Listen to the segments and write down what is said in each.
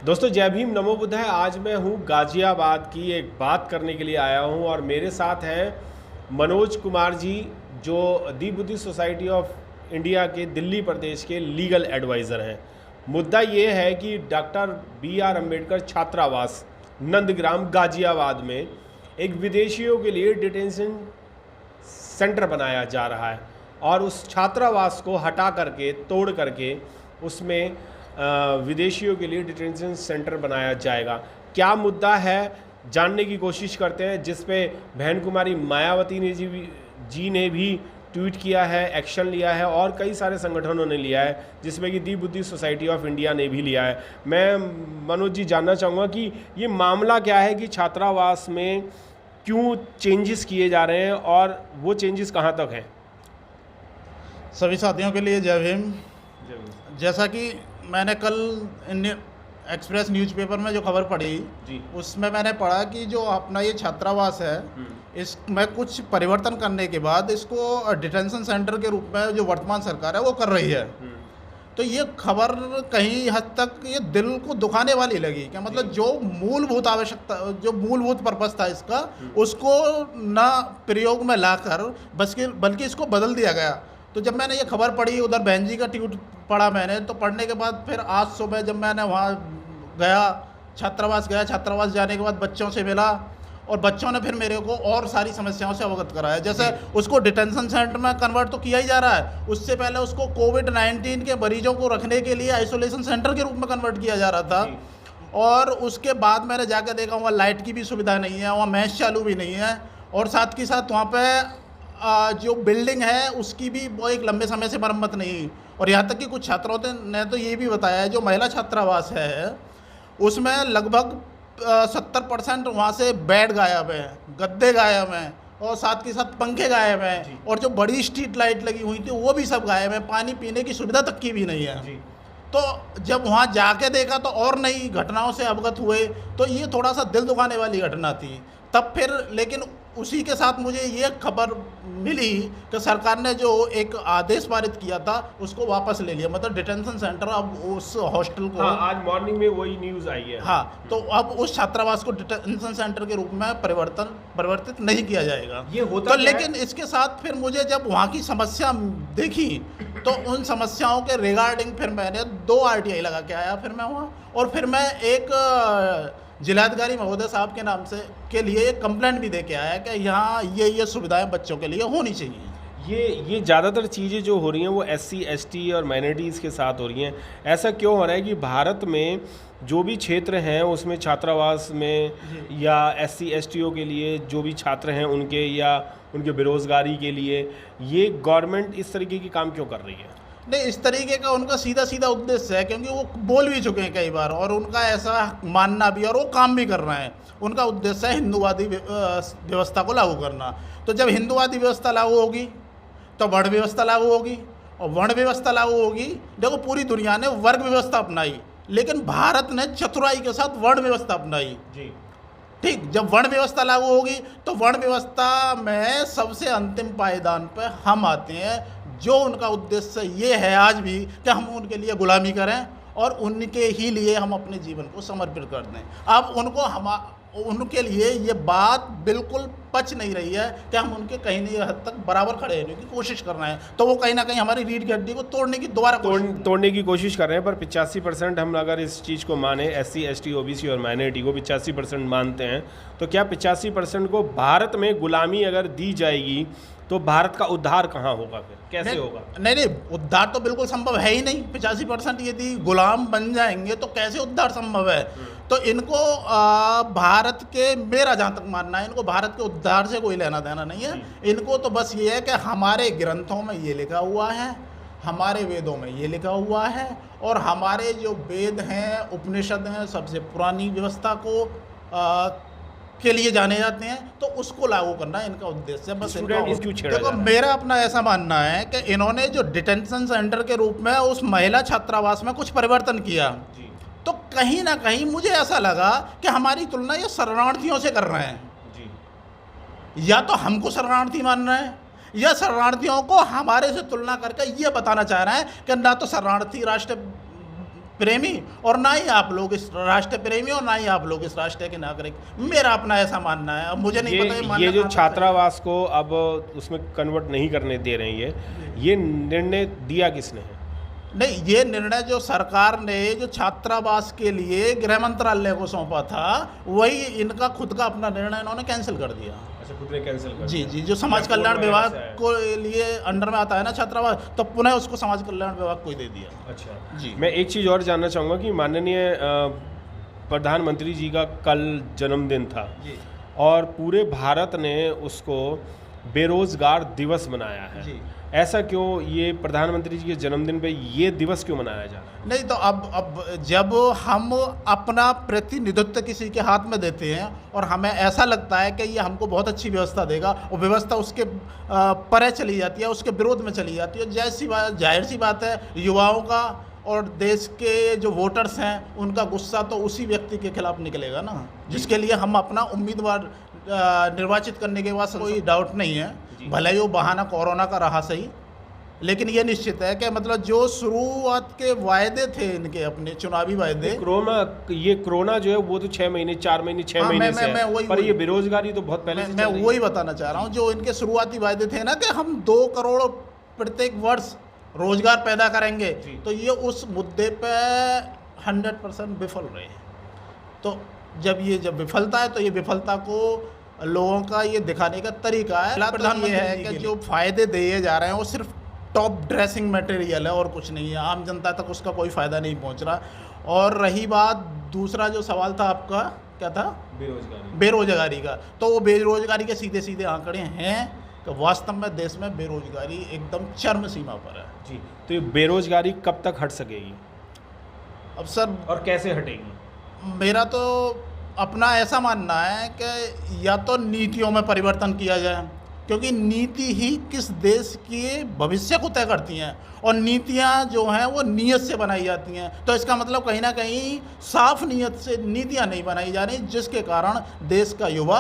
दोस्तों जय भीम नमो बुद्धाय। आज मैं हूँ गाजियाबाद की एक बात करने के लिए आया हूँ और मेरे साथ हैं मनोज कुमार जी, जो दी बुद्धिस्ट सोसाइटी ऑफ इंडिया के दिल्ली प्रदेश के लीगल एडवाइज़र हैं। मुद्दा ये है कि डॉक्टर B.R. अम्बेडकर छात्रावास नंदग्राम गाजियाबाद में एक विदेशियों के लिए डिटेंशन सेंटर बनाया जा रहा है और उस छात्रावास को हटा करके तोड़ करके उसमें विदेशियों के लिए डिटेंशन सेंटर बनाया जाएगा। क्या मुद्दा है जानने की कोशिश करते हैं, जिस पे बहन कुमारी मायावती जी ने भी ट्वीट किया है, एक्शन लिया है और कई सारे संगठनों ने लिया है, जिसमें कि दी बुद्धिस्ट सोसाइटी ऑफ इंडिया ने भी लिया है। मैं मनोज जी जानना चाहूँगा कि ये मामला क्या है कि छात्रावास में क्यों चेंजेस किए जा रहे हैं और वो चेंजेस कहाँ तक हैं। सभी साथियों के लिए जय भीम। जैसा कि मैंने कल इंडियन एक्सप्रेस न्यूज़पेपर में जो खबर पढ़ी जी, उसमें मैंने पढ़ा कि जो अपना ये छात्रावास है इसमें कुछ परिवर्तन करने के बाद इसको डिटेंशन सेंटर के रूप में जो वर्तमान सरकार है वो कर रही है। तो ये खबर कहीं हद तक ये दिल को दुखाने वाली लगी। क्या मतलब जो मूलभूत आवश्यकता, जो मूलभूत पर्पस था इसका, उसको ना प्रयोग में लाकर बल्कि इसको बदल दिया गया। तो जब मैंने ये खबर पढ़ी, उधर बहन जी का ट्वीट पढ़ा मैंने, तो पढ़ने के बाद फिर आज सुबह जब मैंने वहाँ गया, छात्रावास जाने के बाद बच्चों से मिला और बच्चों ने फिर मेरे को और सारी समस्याओं से अवगत कराया। जैसे उसको डिटेंशन सेंटर में कन्वर्ट तो किया ही जा रहा है, उससे पहले उसको कोविड-19 के मरीजों को रखने के लिए आइसोलेशन सेंटर के रूप में कन्वर्ट किया जा रहा था। और उसके बाद मैंने जाकर देखा वहाँ लाइट की भी सुविधा नहीं है, वहाँ मैच चालू भी नहीं है और साथ के साथ वहाँ पे जो बिल्डिंग है उसकी भी वो एक लंबे समय से मरम्मत नहीं। और यहाँ तक कि कुछ छात्रों ने तो ये भी बताया है, जो महिला छात्रावास है उसमें लगभग 70% वहाँ से बेड गायब है, गद्दे गायब हैं और साथ के साथ पंखे गायब हैं और जो बड़ी स्ट्रीट लाइट लगी हुई थी वो भी सब गायब है, पानी पीने की सुविधा तक की भी नहीं है। तो जब वहाँ जाके देखा तो और नई घटनाओं से अवगत हुए, तो ये थोड़ा सा दिल दुखाने वाली घटना थी। तब फिर लेकिन उसी के साथ मुझे ये खबर मिली कि सरकार ने जो एक आदेश पारित किया था उसको वापस ले लिया, मतलब डिटेंशन सेंटर अब उस हॉस्टल को, हाँ, आज मॉर्निंग में वही न्यूज़ आई है। हाँ, तो अब उस छात्रावास को डिटेंशन सेंटर के रूप में परिवर्तित नहीं किया जाएगा। ये होता तो लेकिन इसके साथ फिर मुझे जब वहाँ की समस्या देखी तो उन समस्याओं के रिगार्डिंग फिर मैंने 2 RTI लगा के आया फिर मैं वहाँ, और फिर मैं एक जिलाधिकारी महोदय साहब के नाम से के लिए एक कंप्लेंट भी दे के आया कि यहाँ ये सुविधाएं बच्चों के लिए होनी चाहिए। ये ज़्यादातर चीज़ें जो हो रही हैं वो SC ST और माइनॉरिटीज़ के साथ हो रही हैं। ऐसा क्यों हो रहा है कि भारत में जो भी क्षेत्र हैं उसमें छात्रावास में या SC STओं के लिए जो भी छात्र हैं उनके या उनके बेरोज़गारी के लिए ये गवर्नमेंट इस तरीके की काम क्यों कर रही है? नहीं, इस तरीके का उनका सीधा उद्देश्य है, क्योंकि वो बोल भी चुके हैं कई बार और उनका ऐसा मानना भी और वो काम भी कर रहे हैं। उनका उद्देश्य है हिंदूवादी व्यवस्था को लागू करना। तो जब हिंदूवादी व्यवस्था लागू होगी तो वर्ण व्यवस्था लागू होगी और वर्ण व्यवस्था लागू होगी। देखो, पूरी दुनिया ने वर्ग व्यवस्था अपनाई, लेकिन भारत ने चतुराई के साथ वर्ण व्यवस्था अपनाई। जी ठीक, जब वर्ण व्यवस्था लागू होगी तो वर्ण व्यवस्था में सबसे अंतिम पायदान पर हम आते हैं, जो उनका उद्देश्य ये है आज भी कि हम उनके लिए गुलामी करें और उनके ही लिए हम अपने जीवन को समर्पित कर दें। अब उनके लिए ये बात बिल्कुल पच नहीं रही है कि हम उनके कहीं नहीं हद तक बराबर खड़े होने की कोशिश कर रहे हैं। तो वो कहीं ना कहीं हमारी रीढ़ की हड्डी को तोड़ने की कोशिश कर रहे हैं। पर 85% हम अगर इस चीज़ को माने, SC ST OBC और माइनॉरिटी को 85% मानते हैं, तो क्या 85% को भारत में गुलामी अगर दी जाएगी तो भारत का उद्धार कहाँ होगा? फिर कैसे होगा? नहीं, उद्धार तो बिल्कुल संभव है ही नहीं। 85% यदि गुलाम बन जाएंगे तो कैसे उद्धार संभव है? तो इनको भारत के, मेरा जहाँ तक मानना है, इनको भारत के उद्धार से कोई लेना देना नहीं है। इनको तो बस ये है कि हमारे ग्रंथों में ये लिखा हुआ है, हमारे वेदों में ये लिखा हुआ है और हमारे जो वेद हैं, उपनिषद हैं, सबसे पुरानी व्यवस्था को के लिए जाने जाते हैं, तो उसको लागू करना इनका उद्देश्य है। बस देखो, मेरा अपना ऐसा मानना है कि इन्होंने जो डिटेंशन सेंटर के रूप में उस महिला छात्रावास में कुछ परिवर्तन किया, तो कहीं ना कहीं मुझे ऐसा लगा कि हमारी तुलना ये शरणार्थियों से कर रहे हैं। या तो हमको शरणार्थी मान रहे हैं या शरणार्थियों को हमारे से तुलना करके ये बताना चाह रहे हैं कि ना तो शरणार्थी राष्ट्र प्रेमी और ना ही आप लोग इस राष्ट्र प्रेमी और ना ही आप लोग इस राष्ट्र के नागरिक। मेरा अपना ऐसा मानना है। अब मुझे नहीं पता ये जो छात्रावास को अब उसमें कन्वर्ट नहीं करने दे रहे हैं, ये निर्णय दिया किसने है? नहीं, ये निर्णय जो सरकार ने जो छात्रावास के लिए गृह मंत्रालय को सौंपा था, वही इनका खुद का अपना निर्णय इन्होंने कैंसिल कर दिया। अच्छा, खुद ने कैंसिल कर जी दिया। जी, जो समाज कल्याण विभाग को लिए अंडर में आता है ना छात्रावास, तो पुनः उसको समाज कल्याण विभाग को ही दे दिया। अच्छा जी। मैं एक चीज़ और जानना चाहूँगा कि माननीय प्रधानमंत्री जी का कल जन्मदिन था जी और पूरे भारत ने उसको बेरोजगार दिवस मनाया है। जी। ऐसा क्यों, ये प्रधानमंत्री जी के जन्मदिन पे ये दिवस क्यों मनाया जा रहा है? नहीं तो अब जब हम अपना प्रतिनिधित्व किसी के हाथ में देते हैं और हमें ऐसा लगता है कि ये हमको बहुत अच्छी व्यवस्था देगा और व्यवस्था उसके परे चली जाती है, उसके विरोध में चली जाती है, जाहिर सी बात है युवाओं का और देश के जो वोटर्स हैं उनका गुस्सा तो उसी व्यक्ति के खिलाफ निकलेगा ना, जिसके लिए हम अपना उम्मीदवार निर्वाचित करने के बाद कोई डाउट नहीं है। भले ही वो बहाना कोरोना का रहा सही, लेकिन ये निश्चित है कि मतलब जो शुरुआत के वायदे थे इनके अपने चुनावी वायदे, ये कोरोना जो है वो तो 6 महीने 4 महीने 6 महीने से है, पर ये बेरोजगारी तो बहुत पहले से मैं वही बताना चाह रहा हूँ। जो इनके शुरुआती वायदे थे ना कि हम 2 करोड़ प्रत्येक वर्ष रोजगार पैदा करेंगे, तो ये उस मुद्दे पे 100% विफल रहे। तो जब विफलता है तो ये विफलता को लोगों का ये दिखाने का तरीका है। प्रधानमंत्री ये है कि जो फायदे दिए जा रहे हैं वो सिर्फ टॉप ड्रेसिंग मटेरियल है और कुछ नहीं है, आम जनता तक उसका कोई फ़ायदा नहीं पहुंच रहा। और रही बात दूसरा जो सवाल था आपका, क्या था? बेरोजगारी का। तो वो बेरोजगारी के सीधे सीधे आंकड़े हैं कि वास्तव में देश में बेरोजगारी एकदम चरम सीमा पर है। जी, तो ये बेरोजगारी कब तक हट सकेगी? अब सर, और कैसे हटेगी? मेरा तो अपना ऐसा मानना है कि या तो नीतियों में परिवर्तन किया जाए, क्योंकि नीति ही किस देश के भविष्य को तय करती हैं और नीतियां जो हैं वो नीयत से बनाई जाती हैं। तो इसका मतलब कहीं ना कहीं साफ नीयत से नीतियां नहीं बनाई जा रही, जिसके कारण देश का युवा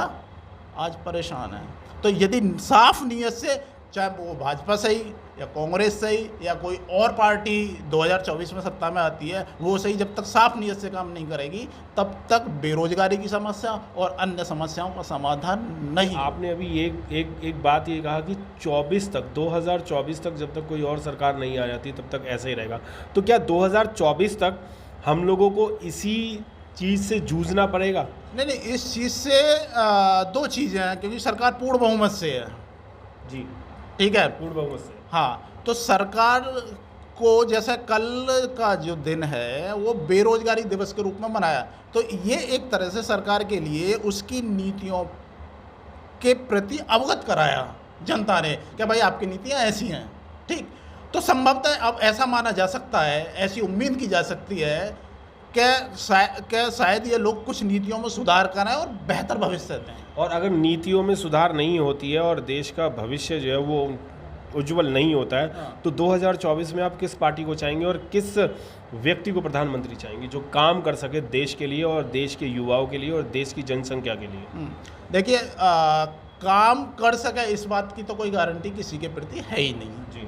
आज परेशान है। तो यदि साफ नीयत से, चाहे वो भाजपा सही या कांग्रेस सही या कोई और पार्टी 2024 में सत्ता में आती है, वो सही, जब तक साफ नीयत से काम नहीं करेगी तब तक बेरोजगारी की समस्या और अन्य समस्याओं का समाधान नहीं। आपने अभी एक बात ये कहा कि 2024 तक जब तक कोई और सरकार नहीं आ जाती तब तक ऐसा ही रहेगा। तो क्या 2024 तक हम लोगों को इसी चीज़ से जूझना पड़ेगा? नहीं, इस चीज़ से 2 चीज़ें हैं, क्योंकि सरकार पूर्ण बहुमत से है। जी, ठीक है, पूर्ण बहुमत से। हाँ, तो सरकार को जैसे कल का जो दिन है वो बेरोजगारी दिवस के रूप में मनाया, तो ये एक तरह से सरकार के लिए उसकी नीतियों के प्रति अवगत कराया जनता ने कि भाई आपकी नीतियाँ ऐसी हैं। ठीक, तो संभवतः अब ऐसा माना जा सकता है, ऐसी उम्मीद की जा सकती है कि शायद ये लोग कुछ नीतियों में सुधार करें और बेहतर भविष्य दें। और अगर नीतियों में सुधार नहीं होती है और देश का भविष्य जो है वो उज्जवल नहीं होता है, तो 2024 में आप किस पार्टी को चाहेंगे और किस व्यक्ति को प्रधानमंत्री चाहेंगे जो काम कर सके देश के लिए और देश के युवाओं के लिए और देश की जनसंख्या के लिए? देखिए, काम कर सके इस बात की तो कोई गारंटी किसी के प्रति है ही नहीं जी,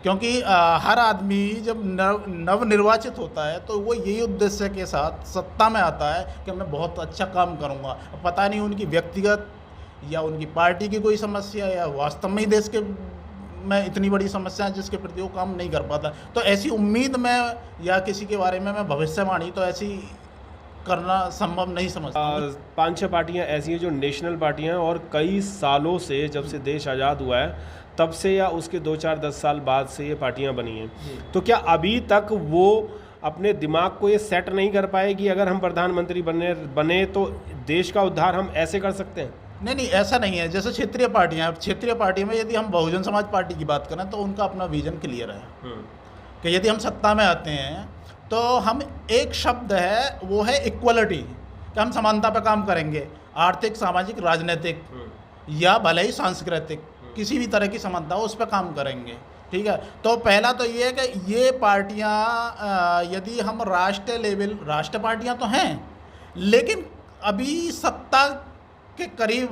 क्योंकि हर आदमी जब नवनिर्वाचित होता है तो वो यही उद्देश्य के साथ सत्ता में आता है कि मैं बहुत अच्छा काम करूँगा। पता नहीं उनकी व्यक्तिगत या उनकी पार्टी की कोई समस्या या वास्तव में ही देश के में इतनी बड़ी समस्या है जिसके प्रति वो काम नहीं कर पाता। तो ऐसी उम्मीद में या किसी के बारे में मैं भविष्यवाणी तो ऐसी करना संभव नहीं समझता। 5-6 पार्टियां ऐसी हैं जो नेशनल पार्टियां हैं और कई सालों से, जब से देश आज़ाद हुआ है तब से या उसके 2-4-10 साल बाद से ये पार्टियां बनी हैं। तो क्या अभी तक वो अपने दिमाग को ये सेट नहीं कर पाए कि अगर हम प्रधानमंत्री बने तो देश का उद्धार हम ऐसे कर सकते हैं? नहीं, ऐसा नहीं है। जैसे क्षेत्रीय पार्टी में यदि हम बहुजन समाज पार्टी की बात करें तो उनका अपना विजन क्लियर है कि यदि हम सत्ता में आते हैं तो हम एक शब्द है वो है इक्वलिटी, कि हम समानता पर काम करेंगे, आर्थिक, सामाजिक, राजनीतिक या भले ही सांस्कृतिक किसी भी तरह की समानता हो उस पर काम करेंगे। ठीक है, तो पहला तो ये है कि ये पार्टियां यदि हम राष्ट्र पार्टियां तो हैं लेकिन अभी सत्ता के करीब,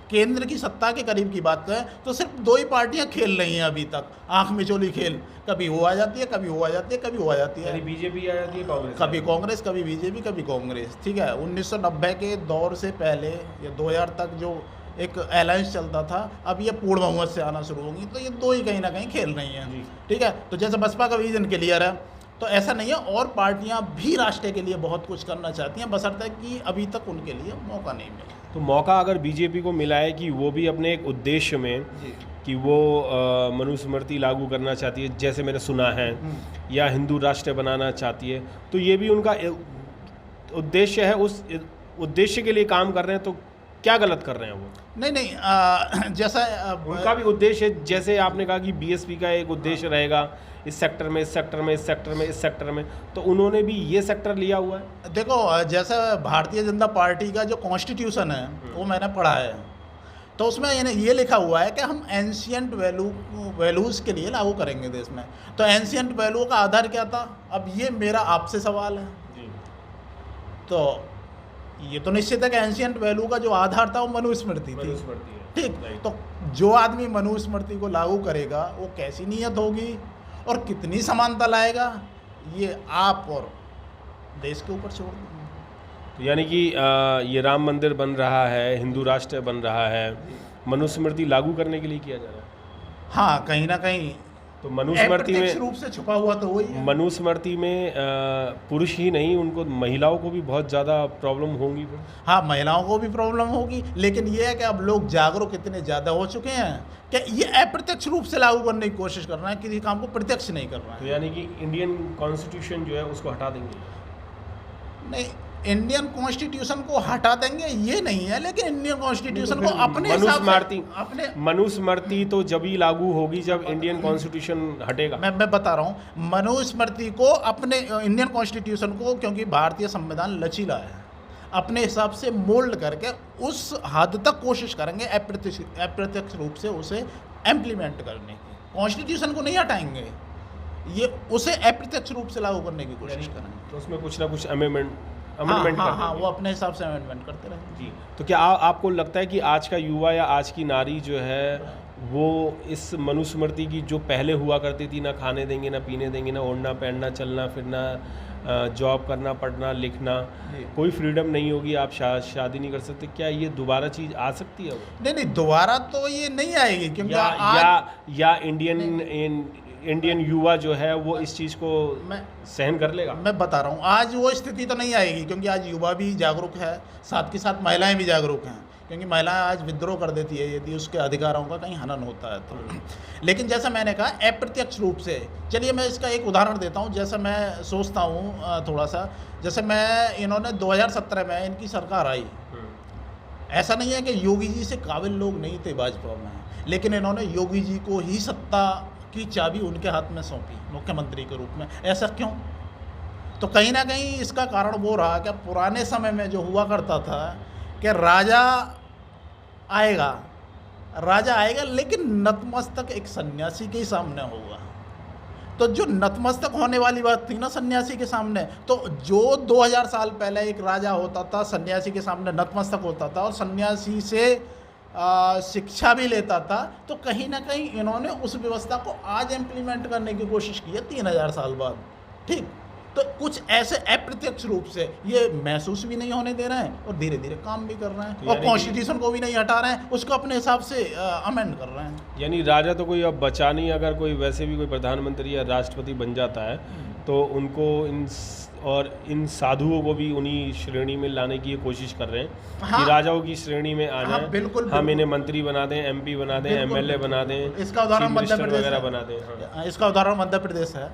केंद्र की सत्ता के करीब की बात करें तो सिर्फ 2 ही पार्टियां खेल रही हैं अभी तक, आंख मिचोली खेल, कभी वो आ जाती है, कभी वो आ जाती है, कभी वो आ जाती है, बीजेपी आ जाती है, कांग्रेस, कभी कांग्रेस, कभी बीजेपी, कभी कांग्रेस। ठीक है, 1990 के दौर से पहले या 2000 तक जो एक अलायंस चलता था, अब ये पूर्ण बहुमत से आना शुरू होंगी, तो ये 2 ही कहीं ना कहीं खेल रही हैं। ठीक है, तो जैसे बसपा का विजन क्लियर है, तो ऐसा नहीं है, और पार्टियां भी राष्ट्र के लिए बहुत कुछ करना चाहती हैं, बशर्ते कि अभी तक उनके लिए मौका नहीं मिला। तो मौका अगर बीजेपी को मिला है कि वो भी अपने एक उद्देश्य में कि वो मनुस्मृति लागू करना चाहती है, जैसे मैंने सुना है, या हिंदू राष्ट्र बनाना चाहती है, तो ये भी उनका उद्देश्य है, उस उद्देश्य के लिए काम कर रहे हैं, तो क्या गलत कर रहे हैं वो? नहीं, जैसा उनका भी उद्देश्य है, जैसे आपने कहा कि बीएसपी का एक उद्देश्य रहेगा इस सेक्टर में, इस सेक्टर में, इस सेक्टर में, इस सेक्टर में, तो उन्होंने भी ये सेक्टर लिया हुआ है। देखो, जैसा भारतीय जनता पार्टी का जो कॉन्स्टिट्यूशन है वो मैंने पढ़ा है, तो उसमें ये लिखा हुआ है कि हम एंशियंट वैल्यूज़ के लिए लागू करेंगे देश में। तो एंशियंट वैल्यू का आधार क्या था? अब ये मेरा आपसे सवाल है जी। तो ये तो निश्चित है कि एंशियंट वैल्यू का जो आधार था वो मनुस्मृति थी। ठीक, तो जो आदमी मनुस्मृति को लागू करेगा वो कैसी नीयत होगी और कितनी समानता लाएगा, ये आप और देश के ऊपर छोड़ देंगे। यानी कि ये राम मंदिर बन रहा है, हिंदू राष्ट्र बन रहा है, मनुस्मृति लागू करने के लिए किया जा रहा है। हाँ, कहीं ना कहीं तो मनुस्मृति में रूप से छुपा हुआ तो वही है। मनुस्मृति में पुरुष ही नहीं, उनको महिलाओं को भी बहुत ज़्यादा प्रॉब्लम होंगी। हाँ, महिलाओं को भी प्रॉब्लम होगी, लेकिन ये है कि अब लोग जागरूक इतने ज़्यादा हो चुके हैं कि ये अप्रत्यक्ष रूप से लागू करने की कोशिश कर रहे हैं, किसी काम को प्रत्यक्ष नहीं कर रहे हैं। तो यानी कि इंडियन कॉन्स्टिट्यूशन जो है उसको हटा देंगे? नहीं, इंडियन कॉन्स्टिट्यूशन को हटा देंगे ये नहीं है, लेकिन इंडियन कॉन्स्टिट्यूशन को अपने अपने मनुस्मृति तो जब ही लागू होगी जब इंडियन कॉन्स्टिट्यूशन हटेगा। मैं बता रहा हूँ, मनुस्मृति को अपने इंडियन कॉन्स्टिट्यूशन को, क्योंकि भारतीय संविधान लचीला है, अपने हिसाब से मोल्ड करके उस हद तक कोशिश करेंगे अप्रत्यक्ष रूप से उसे इम्प्लीमेंट करने की। कॉन्स्टिट्यूशन को नहीं हटाएंगे, ये उसे अप्रत्यक्ष रूप से लागू करने की कोशिश करेंगे। तो उसमें कुछ ना कुछ अमेंडमेंट हाँ, वो अपने हिसाब से अमेंडमेंट करते रहेंगे जी। तो क्या आपको लगता है कि आज का युवा या आज की नारी जो है वो इस मनुस्मृति की जो पहले हुआ करती थी, ना खाने देंगे, ना पीने देंगे, ना ओढ़ना पहनना, चलना फिरना, जॉब करना, पढ़ना लिखना, कोई फ्रीडम नहीं होगी, आप शादी नहीं कर सकते, क्या ये दोबारा चीज़ आ सकती है? नहीं, दोबारा तो ये नहीं आएगी, क्योंकि या इंडियन युवा जो है वो इस चीज़ को सहन कर लेगा? मैं बता रहा हूँ, आज वो स्थिति तो नहीं आएगी, क्योंकि आज युवा भी जागरूक है, साथ के साथ महिलाएं भी जागरूक हैं, क्योंकि महिलाएं आज विद्रोह कर देती है यदि उसके अधिकारों का कहीं हनन होता है तो। लेकिन जैसा मैंने कहा, अप्रत्यक्ष रूप से, चलिए मैं इसका एक उदाहरण देता हूँ। जैसा मैं सोचता हूँ थोड़ा सा, जैसे इन्होंने 2017 में इनकी सरकार आई, ऐसा नहीं है कि योगी जी से काबिल लोग नहीं थे भाजपा में, लेकिन इन्होंने योगी जी को ही सत्ता की चाबी उनके हाथ में सौंपी मुख्यमंत्री के रूप में। ऐसा क्यों? तो कहीं ना कहीं इसका कारण वो रहा कि पुराने समय में जो हुआ करता था कि राजा आएगा लेकिन नतमस्तक एक सन्यासी के ही सामने होगा। तो जो नतमस्तक होने वाली बात थी ना सन्यासी के सामने, तो जो 2000 साल पहले एक राजा होता था, सन्यासी के सामने नतमस्तक होता था और सन्यासी से शिक्षा भी लेता था, तो कहीं ना कहीं इन्होंने उस व्यवस्था को आज इम्प्लीमेंट करने की कोशिश की है 3000 साल बाद। ठीक, तो कुछ ऐसे अप्रत्यक्ष रूप से ये महसूस भी नहीं होने दे रहे हैं और धीरे धीरे काम भी कर रहे हैं, और कॉन्स्टिट्यूशन को भी नहीं हटा रहे हैं, उसको अपने हिसाब से अमेंड कर रहे हैं। यानी राजा तो कोई अब बचा नहीं, अगर कोई वैसे भी कोई प्रधानमंत्री या राष्ट्रपति बन जाता है तो उनको इन साधुओं को भी उन्हीं श्रेणी में लाने की कोशिश कर रहे हैं। हाँ, कि राजाओं की श्रेणी में आ जाएं। बिल्कुल, हम इन्हें मंत्री बना दें, एमपी बना दें, एमएलए बना दें, इसका उदाहरण मध्य प्रदेश वगैरह बना दें। इसका उदाहरण मध्य प्रदेश है।